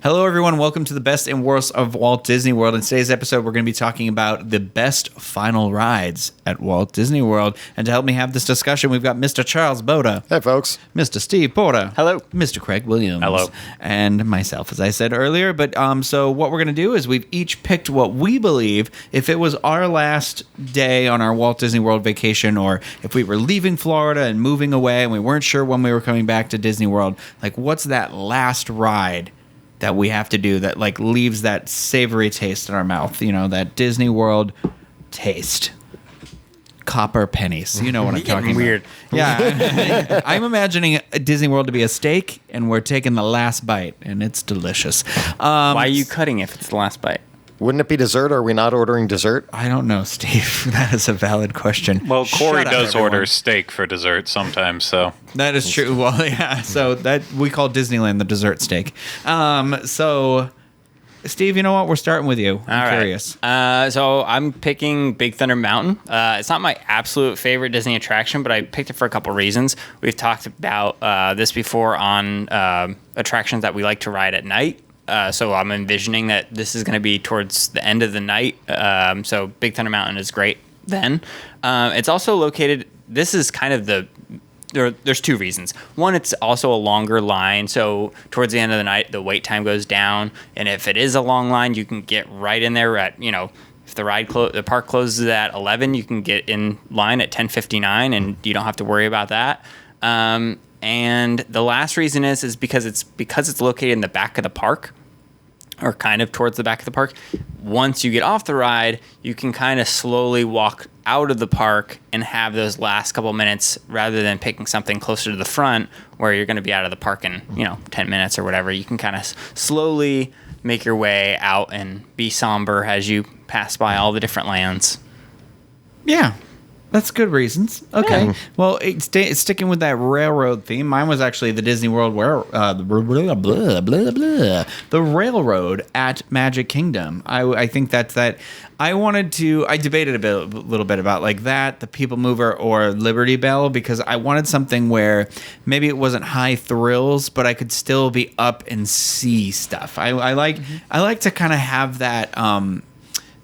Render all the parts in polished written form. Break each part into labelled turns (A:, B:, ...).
A: Hello, everyone. Welcome to the best and worst of Walt Disney World. In today's episode, we're going to be talking about the best final rides at Walt Disney World. And to help me have this discussion, we've got Mr. Charles Boda.
B: Hey, folks.
A: Mr. Steve Porter.
C: Hello.
A: Mr. Craig Williams.
C: Hello.
A: And myself, as I said earlier. But so what we're going to do is we've each picked what we believe, if it was our last day on our Walt Disney World vacation, or if we were leaving Florida and moving away and we weren't sure when we were coming back to Disney World, like what's that last ride that we have to do that like leaves that savory taste in our mouth, you know, that Disney World taste. Copper pennies. You know what I'm talking
C: weird.
A: about. Yeah. I'm imagining Disney World to be a steak, and we're taking the last bite, and it's delicious.
C: Why are you cutting if it's the last bite?
B: Wouldn't it be dessert? Are we not ordering dessert?
A: I don't know, Steve. That is a valid question.
D: Well, Corey
A: Shut up,
D: does
A: everyone.
D: order steak for dessert sometimes, so.
A: That is true. Well, yeah. So that we call Disneyland the dessert steak. So, Steve, you know what? We're starting with you. I'm curious.
C: So I'm picking Big Thunder Mountain. It's not my absolute favorite Disney attraction, but I picked it for a couple reasons. We've talked about this before on attractions that we like to ride at night. So I'm envisioning that this is going to be towards the end of the night. So Big Thunder Mountain is great then. It's also located, this is kind of there's two reasons. One, it's also a longer line. So towards the end of the night, the wait time goes down. And if it is a long line, you can get right in there at, you know, if the park closes at 11, you can get in line at 10:59 and you don't have to worry about that. And the last reason is because it's located in the back of the park, or kind of towards the back of the park. Once you get off the ride, you can kind of slowly walk out of the park and have those last couple minutes, rather than picking something closer to the front where you're going to be out of the park in, 10 minutes or whatever. You can kind of slowly make your way out and be somber as you pass by all the different lands.
A: Yeah. That's good reasons. Okay.
C: Yeah.
A: Well, it's sticking with that railroad theme. Mine was actually the Disney World the railroad at Magic Kingdom. I think that's that. I debated a little bit about like that, the People Mover or Liberty Bell, because I wanted something where maybe it wasn't high thrills, but I could still be up and see stuff. I like to kind of have that.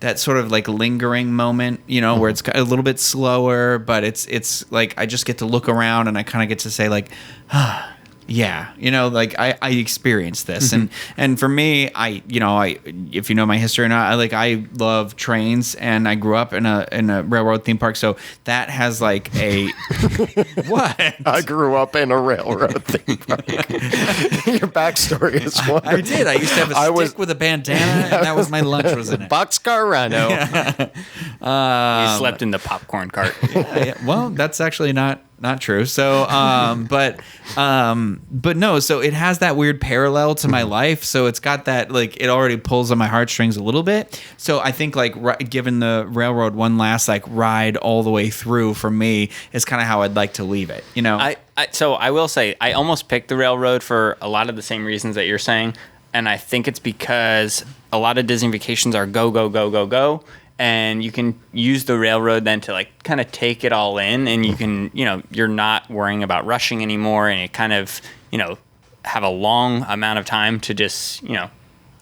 A: That sort of like lingering moment, where it's a little bit slower, but it's like I just get to look around and I kind of get to say like, yeah, like I experienced this, and for me, I if you know my history or not, I love trains, and I grew up in a railroad theme park, so that has like a what?
B: I grew up in a railroad theme park. Your backstory is one.
A: I did. I used to have a stick with a bandana, and that was my lunch was in it.
B: Boxcar Rhino.
C: You slept in the popcorn cart.
A: Yeah, well, that's actually not true. So, but no. So it has that weird parallel to my life. So it's got that like it already pulls on my heartstrings a little bit. So I think like given the railroad one last like ride all the way through for me is kind of how I'd like to leave it.
C: So I will say I almost picked the railroad for a lot of the same reasons that you're saying, and I think it's because a lot of Disney vacations are go go go go go. And you can use the railroad then to like kind of take it all in, and you can, you're not worrying about rushing anymore, and you kind of, have a long amount of time to just,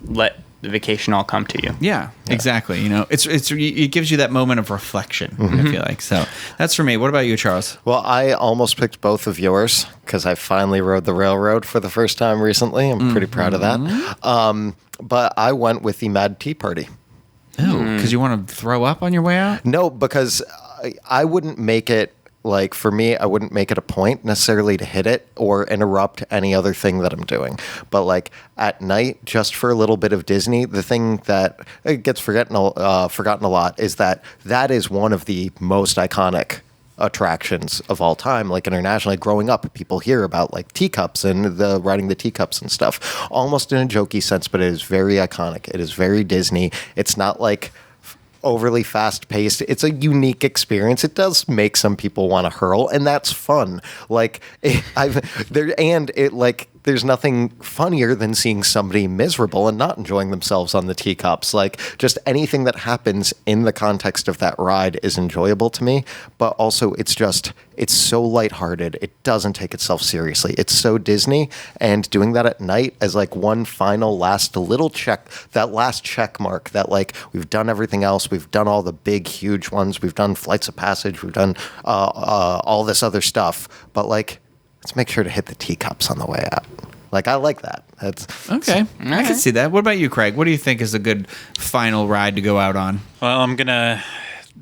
C: let the vacation all come to you.
A: Yeah, exactly. It gives you that moment of reflection. I feel like so. That's for me. What about you, Charles?
B: Well, I almost picked both of yours because I finally rode the railroad for the first time recently. I'm pretty proud of that. But I went with the Mad Tea Party.
A: Oh, because you want to throw up on your way out?
B: No, because I wouldn't make it, like, for me, I wouldn't make it a point necessarily to hit it or interrupt any other thing that I'm doing. But, like, at night, just for a little bit of Disney, the thing that gets forgotten a lot is that is one of the most iconic attractions of all time. Like internationally, growing up, people hear about like teacups and riding the teacups and stuff, almost in a jokey sense, but it is very iconic. It is very Disney. It's not like overly fast-paced. It's a unique experience. It does make some people want to hurl, and that's fun. Like it there's nothing funnier than seeing somebody miserable and not enjoying themselves on the teacups. Like, just anything that happens in the context of that ride is enjoyable to me, but also it's so lighthearted. It doesn't take itself seriously. It's so Disney, and doing that at night as like one final last little check, that last check mark that like we've done everything else. We've done all the big, huge ones. We've done Flights of Passage. We've done all this other stuff, but like, let's make sure to hit the teacups on the way out. Like, I like that. That's
A: okay. I can see that. What about you, Craig? What do you think is a good final ride to go out on?
D: Well, I'm going to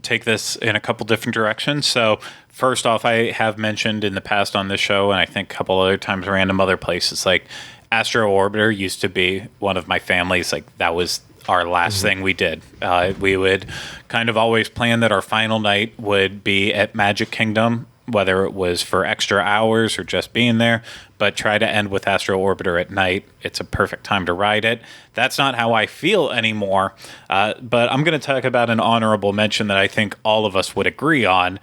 D: take this in a couple different directions. So first off, I have mentioned in the past on this show, and I think a couple other times random other places, like Astro Orbiter used to be one of my families. Like, that was our last thing we did. We would kind of always plan that our final night would be at Magic Kingdom, whether it was for extra hours or just being there, but try to end with Astro Orbiter at night. It's a perfect time to ride it. That's not how I feel anymore, but I'm going to talk about an honorable mention that I think all of us would agree on,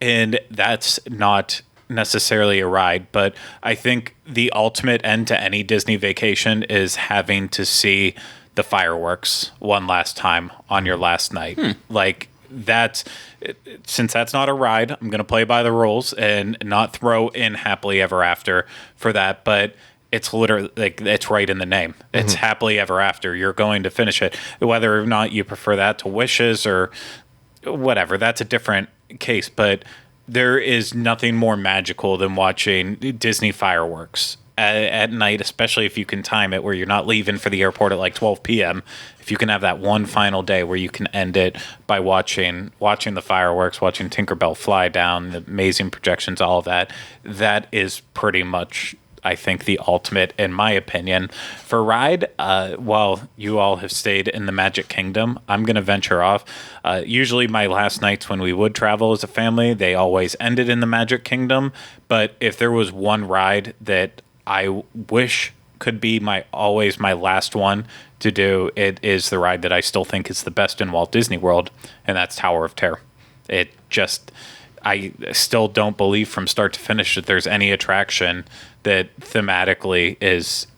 D: and that's not necessarily a ride, but I think the ultimate end to any Disney vacation is having to see the fireworks one last time on your last night. Like, since that's not a ride, I'm going to play by the rules and not throw in Happily Ever After for that, but it's literally like, it's right in the name. It's Happily Ever After. You're going to finish it. Whether or not you prefer that to Wishes or whatever, that's a different case, but there is nothing more magical than watching Disney fireworks at night, especially if you can time it where you're not leaving for the airport at like 12 p.m. If you can have that one final day where you can end it by watching the fireworks, watching Tinkerbell fly down, the amazing projections, all of that, that is pretty much, I think, the ultimate, in my opinion. For ride, while you all have stayed in the Magic Kingdom, I'm going to venture off. Usually my last nights when we would travel as a family, they always ended in the Magic Kingdom. But if there was one ride that I wish could be always my last one to do, it is the ride that I still think is the best in Walt Disney World, and that's Tower of Terror. I still don't believe from start to finish that there's any attraction that thematically is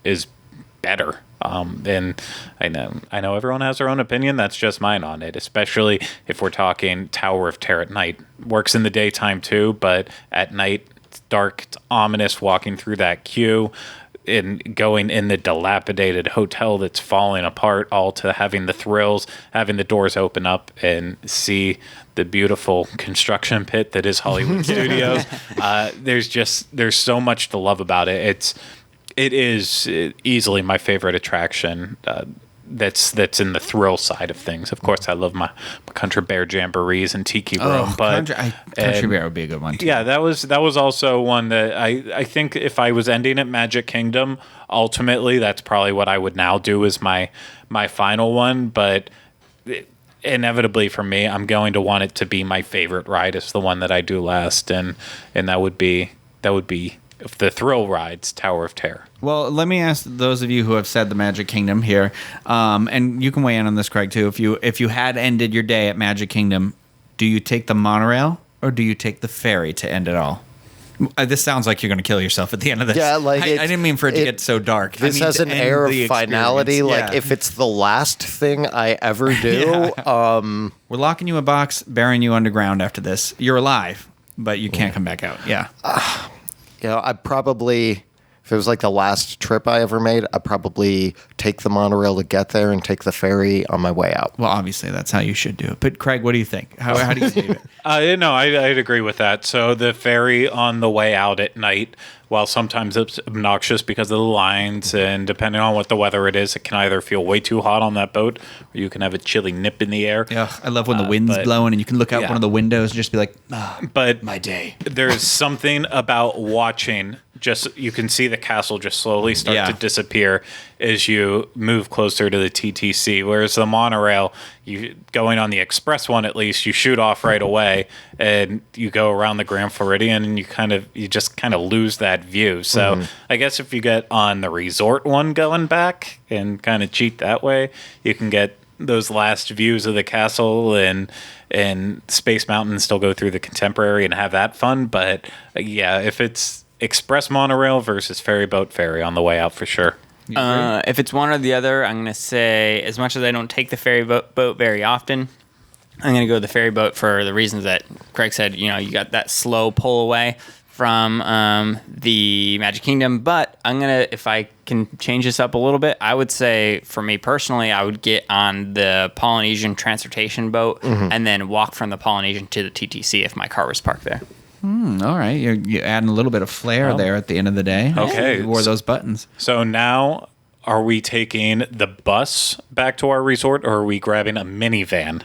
D: better. And I know everyone has their own opinion. That's just mine on it, especially if we're talking Tower of Terror at night. Works in the daytime too, but at night, it's dark, it's ominous walking through that queue and going in the dilapidated hotel that's falling apart, all to having the thrills, having the doors open up and see the beautiful construction pit that is Hollywood Studios. There's so much to love about it. It is easily my favorite attraction. That's in the thrill side of things. Of course, I love my Country Bear jamborees and Tiki Room, but
A: Country Bear would be a good one too.
D: Yeah, that was also one that I think if I was ending at Magic Kingdom, ultimately that's probably what I would now do as my final one. But inevitably for me, I'm going to want it to be my favorite ride. It's the one that I do last, and that would be the thrill rides, Tower of Terror.
A: Well, let me ask those of you who have said the Magic Kingdom here, and you can weigh in on this, Craig, too. If you had ended your day at Magic Kingdom, do you take the monorail or do you take the ferry to end it all? This sounds like you're going to kill yourself at the end of this.
B: Yeah, like
A: I didn't mean for it to get so dark.
B: This has an air of finality. Like, if it's the last thing I ever do,
A: we're locking you in a box, burying you underground after this. You're alive, but you can't come back out. Yeah.
B: I'd probably, if it was like the last trip I ever made, I'd probably take the monorail to get there and take the ferry on my way out.
A: Well, obviously, that's how you should do it. But, Craig, what do you think? How do you leave it?
D: No, I'd agree with that. So the ferry on the way out at night, while sometimes it's obnoxious because of the lines, and depending on what the weather it is, it can either feel way too hot on that boat, or you can have a chilly nip in the air.
A: Yeah, I love when the wind's blowing and you can look out one of the windows and just be like,
D: but
A: my day.
D: There's something about watching, you can see the castle just slowly start to disappear as you move closer to the TTC, whereas the monorail, you going on the express one, at least you shoot off right away and you go around the Grand Floridian and you just kind of lose that view. So I guess if you get on the resort one going back and kind of cheat that way, you can get those last views of the castle and Space Mountain, still go through the Contemporary and have that fun. But if it's express monorail versus ferry boat ferry on the way out for sure.
C: If it's one or the other, I'm going to say, as much as I don't take the ferry boat very often, I'm going to go the ferry boat for the reasons that Craig said. You know, you got that slow pull away from the Magic Kingdom. But I'm going to, if I can change this up a little bit, I would say for me personally, I would get on the Polynesian transportation boat and then walk from the Polynesian to the TTC if my car was parked there.
A: All right, you're adding a little bit of flair there at the end of the day.
D: Okay.
A: You wore those buttons.
D: So now, are we taking the bus back to our resort, or are we grabbing a minivan?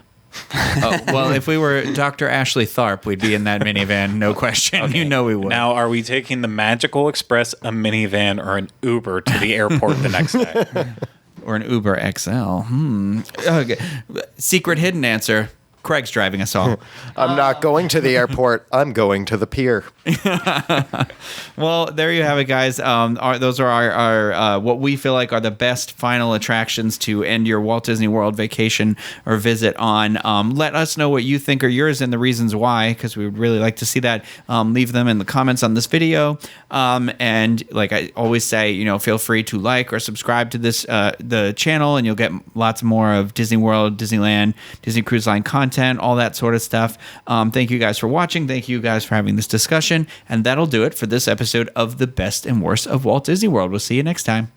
A: Well, if we were Dr. Ashley Tharp, we'd be in that minivan, no question. Okay. You know we would.
D: Now, are we taking the Magical Express, a minivan, or an Uber to the airport the next day?
A: Or an Uber XL. Okay. Secret hidden answer. Craig's driving us all.
B: I'm not going to the airport. I'm going to the pier.
A: Well, there you have it, guys. Those are our what we feel like are the best final attractions to end your Walt Disney World vacation or visit on. Let us know what you think are yours and the reasons why, because we would really like to see that. Leave them in the comments on this video. And like I always say, you know, feel free to like or subscribe to this the channel, and you'll get lots more of Disney World, Disneyland, Disney Cruise Line content, all that sort of stuff. Thank you guys for watching. Thank you guys for having this discussion. And that'll do it for this episode of The Best and Worst of Walt Disney World. We'll see you next time.